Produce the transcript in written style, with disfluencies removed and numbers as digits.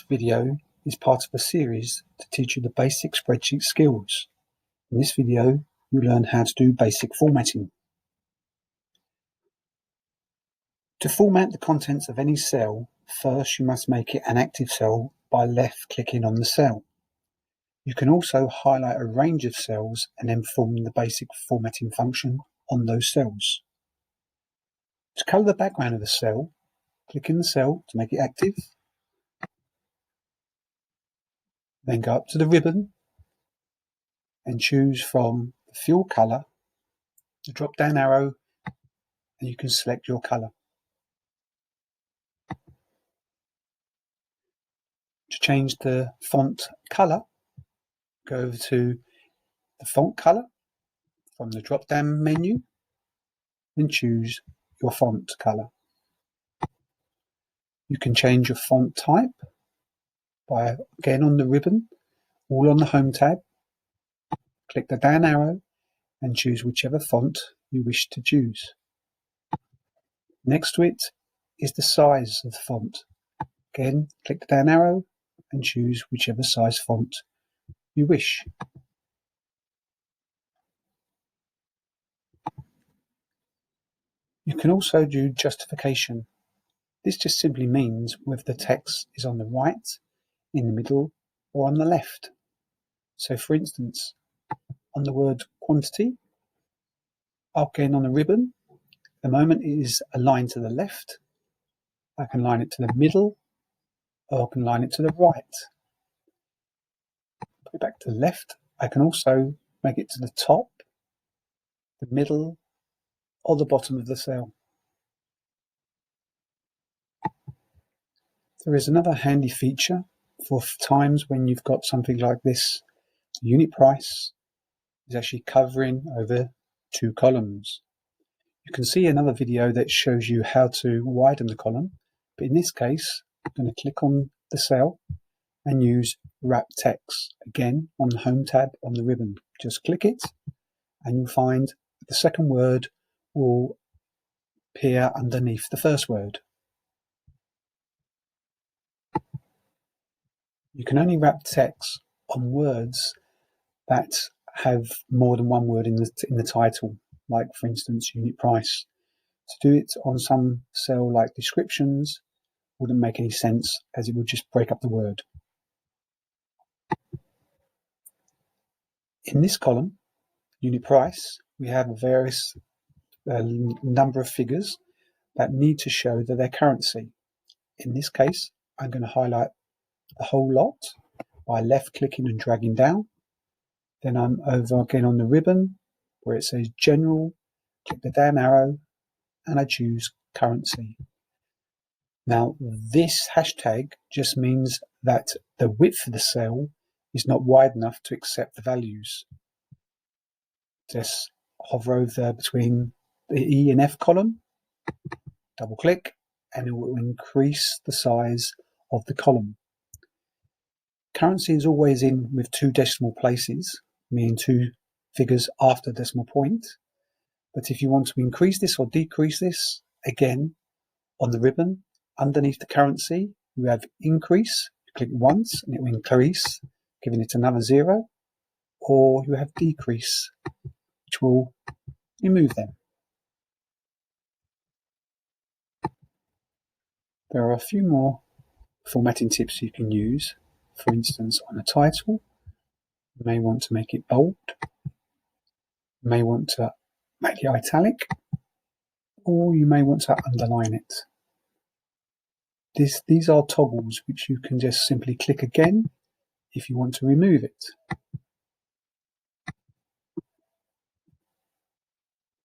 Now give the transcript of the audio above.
video is part of a series to teach you the basic spreadsheet skills. In this video, you learn how to do basic formatting. To format the contents of any cell, first you must make it an active cell by left-clicking on the cell. You can also highlight a range of cells and then perform the basic formatting function on those cells. To colour the background of the cell, click in the cell to make it active. Then go up to the ribbon and choose from the fill colour, the drop down arrow, and you can select your colour. To change the font colour, go over to the font colour from the drop down menu and choose your font colour. You can change your font type by, again on the ribbon, all on the Home tab, click the down arrow and choose whichever font you wish to choose. Next to it is the size of the font. Again, click the down arrow and choose whichever size font you wish. You can also do justification. This just simply means whether the text is on the right, in the middle, or on the left. So for instance, on the word quantity, again on the ribbon, the moment it is aligned to the left, I can line it to the middle, or I can line it to the right. Put it back to the left, I can also make it to the top, the middle, or the bottom of the cell. There is another handy feature for times when you've got something like this. The unit price is actually covering over 2 columns. You can see another video that shows you how to widen the column, but in this case, I'm going to click on the cell and use wrap text. Again, on the Home tab on the ribbon. Just click it and you'll find the second word will appear underneath the first word. You can only wrap text on words that have more than one word in the title, like for instance unit price. To do it on some cell like descriptions wouldn't make any sense, as it would just break up the word. In this column, unit price, we have a various number of figures that need to show that they're currency. In this case, I'm going to highlight the whole lot by left clicking and dragging down. Then I'm over again on the ribbon where it says general, click the down arrow and I choose currency. Now this hashtag just means that the width of the cell is not wide enough to accept the values. Just hover over between the E and F column, double click, and it will increase the size of the column. Currency is always in with 2 decimal places, meaning 2 figures after decimal point. But if you want to increase this or decrease this, again, on the ribbon, underneath the currency, you have increase. You click once and it will increase, giving it another 0. Or you have decrease, which will remove them. There are a few more formatting tips you can use. For instance, on a title, you may want to make it bold. You may want to make it italic, or you may want to underline it. These are toggles which you can just simply click again if you want to remove it.